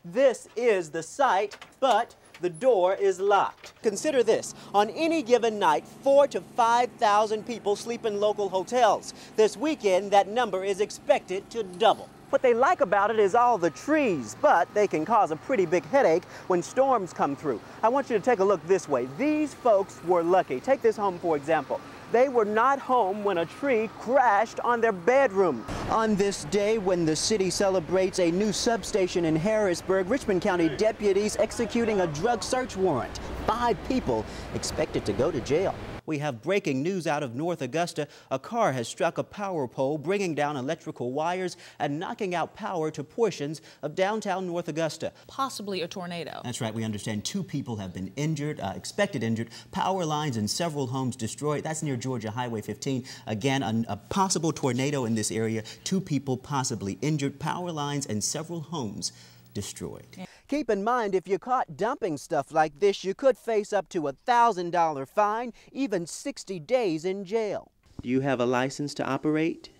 This is the site, but the door is locked. Consider this. On any given night, 4,000 to 5,000 people sleep in local hotels. This weekend, that number is expected to double. What they like about it is all the trees, but they can cause a pretty big headache when storms come through. I want you to take a look this way. These folks were lucky. Take this home, for example. They were not home when a tree crashed on their bedroom. On this day, when the city celebrates a new substation in Harrisburg, Richmond County deputies executing a drug search warrant. 5 people expected to go to jail. We have breaking news out of North Augusta. A car has struck a power pole, bringing down electrical wires and knocking out power to portions of downtown North Augusta. Possibly a tornado. That's right. We understand 2 people have been injured, expected injured. Power lines and several homes destroyed. That's near Georgia Highway 15. Again, a possible tornado in this area. 2 people possibly injured. Power lines and several homes destroyed. Yeah. Keep in mind, if you're caught dumping stuff like this, you could face up to a $1,000 fine, even 60 days in jail. Do you have a license to operate?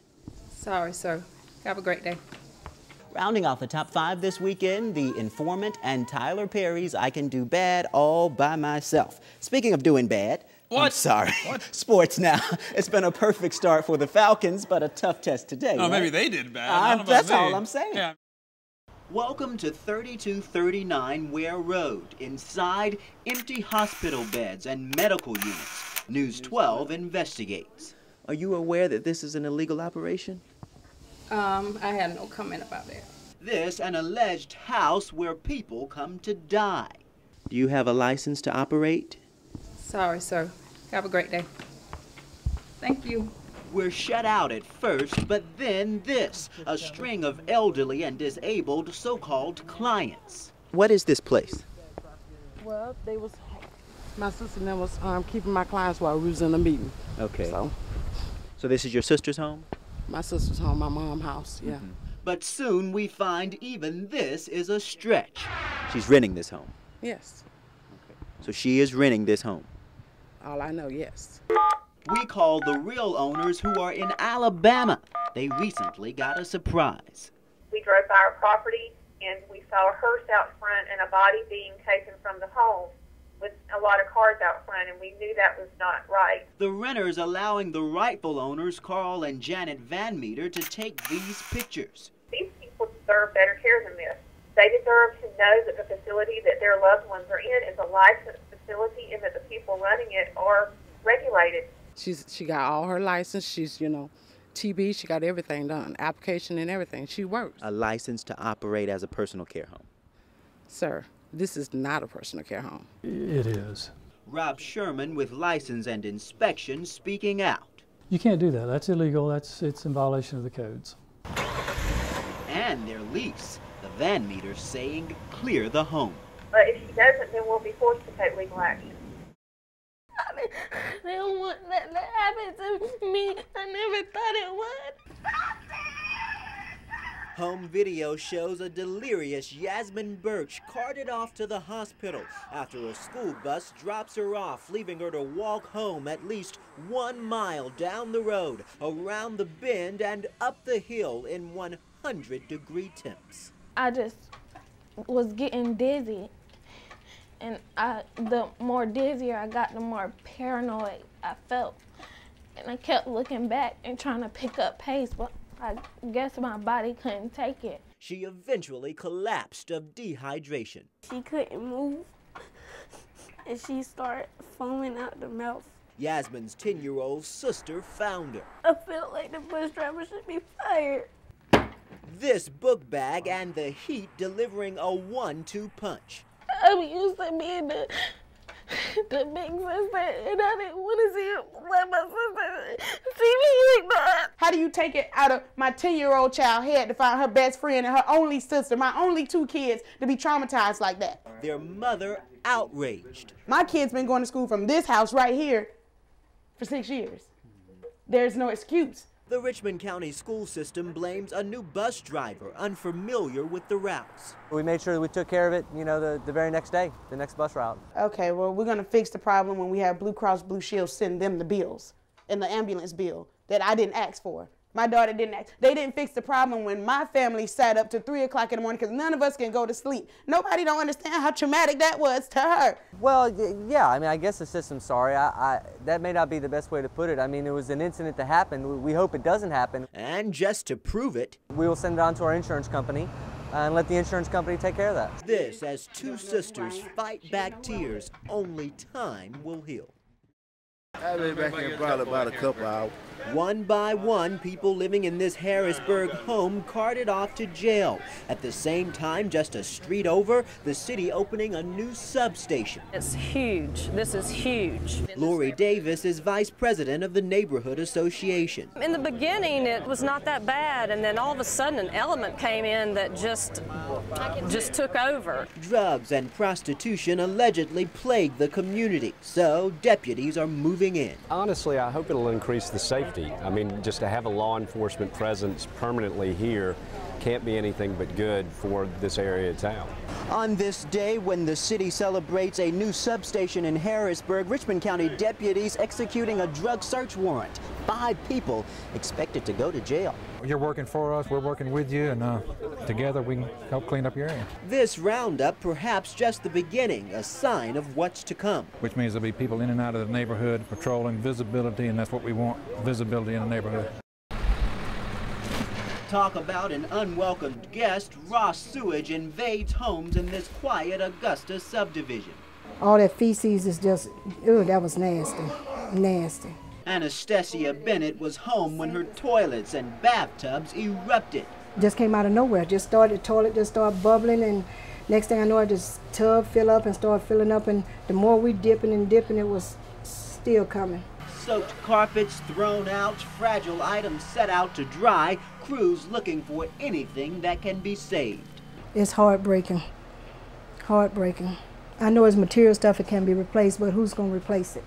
Sorry, sir. Have a great day. Rounding off the top 5 this weekend, The Informant and Tyler Perry's I Can Do Bad All By Myself. Speaking of doing bad, what? I'm sorry. What? Sports now. It's been a perfect start for the Falcons, but a tough test today. Oh, right? maybe they did bad. That's all I'm saying. Yeah. Welcome to 3239 Ware Road. Inside, empty hospital beds and medical units. News 12 investigates. Are you aware that this is an illegal operation? I had no comment about that. This an alleged house where people come to die. Do you have a license to operate? Sorry, sir. Have a great day. Thank you. We're shut out at first, but then this, a string of elderly and disabled so-called clients. What is this place? Well, my sister and them was keeping my clients while we was in a meeting. Okay. So this is your sister's home? My sister's home, my mom's house, yeah. Mm-hmm. But soon we find even this is a stretch. She's renting this home? Yes. Okay. So she is renting this home? All I know, yes. We call the real owners who are in Alabama. They recently got a surprise. We drove by our property and we saw a hearse out front and a body being taken from the home with a lot of cars out front, and we knew that was not right. The renters allowing the rightful owners, Carl and Janet Van Meter, to take these pictures. These people deserve better care than this. They deserve to know that the facility that their loved ones are in is a licensed facility and that the people running it are regulated. She got all her license. She's, TB. She got everything done, application and everything. She works. A license to operate as a personal care home. Sir, this is not a personal care home. It is. Rob Sherman with license and inspection speaking out. You can't do that. That's illegal. It's in violation of the codes. And their lease. The Van Meter saying clear the home. But if she doesn't, then we'll be forced to take legal action. They don't want that to happen to me. I never thought it would. Home video shows a delirious Yasmin Birch carted off to the hospital after a school bus drops her off, leaving her to walk home at least 1 mile down the road, around the bend and up the hill in 100-degree temps. I just was getting dizzy. And the more dizzier I got, the more paranoid I felt. And I kept looking back and trying to pick up pace, but I guess my body couldn't take it. She eventually collapsed of dehydration. She couldn't move, and she started foaming out the mouth. Yasmin's 10-year-old sister found her. I felt like the bus driver should be fired. This book bag and the heat delivering a 1-2 punch. I'm used to being the big sister, and I didn't want to see it, let my sister see me like that. How do you take it out of my 10-year-old child head to find her best friend and her only sister, my only 2 kids, to be traumatized like that? Their mother outraged. My kid's been going to school from this house right here for 6 years. There's no excuse. The Richmond County school system blames a new bus driver unfamiliar with the routes. We made sure that we took care of it, the very next day, the next bus route. Okay, well, we're going to fix the problem when we have Blue Cross Blue Shield send them the bills and the ambulance bill that I didn't ask for My daughter didn't ask. They didn't fix the problem when my family sat up to 3 o'clock in the morning because none of us can go to sleep. Nobody don't understand how traumatic that was to her. Well, yeah, I mean, I guess the system's sorry. That may not be the best way to put it. I mean, it was an incident that happened. We hope it doesn't happen. And just to prove it, we will send it on to our insurance company and let the insurance company take care of that. This, as two sisters fight back tears, only time will heal. I've been back here probably about a couple hours. One by one, people living in this Harrisburg home carted off to jail. At the same time, just a street over, the city opening a new substation. It's huge. This is huge. Lori Davis is vice president of the Neighborhood Association. In the beginning, it was not that bad, and then all of a sudden an element came in that just took over. Drugs and prostitution allegedly plague the community, so deputies are moving in. Honestly, I hope it'll increase the safety. I mean, just to have a law enforcement presence permanently here can't be anything but good for this area of town. On this day, when the city celebrates a new substation in Harrisburg, Richmond County deputies executing a drug search warrant. 5 people expected to go to jail. You're working for us, we're working with you, and together we can help clean up your area. This roundup, perhaps just the beginning, a sign of what's to come. Which means there'll be people in and out of the neighborhood patrolling, visibility, and that's what we want, visibility in the neighborhood. Talk about an unwelcomed guest. Raw sewage invades homes in this quiet Augusta subdivision. All that feces is just, ew, that was nasty, nasty. Anastasia Bennett was home when her toilets and bathtubs erupted. Just came out of nowhere. Just started, the toilet just started bubbling, and next thing I know, this tub fill up and started filling up, and the more we dipping and dipping, it was still coming. Soaked carpets thrown out, fragile items set out to dry, crews looking for anything that can be saved. It's heartbreaking, heartbreaking. I know it's material stuff, it can be replaced, but who's going to replace it?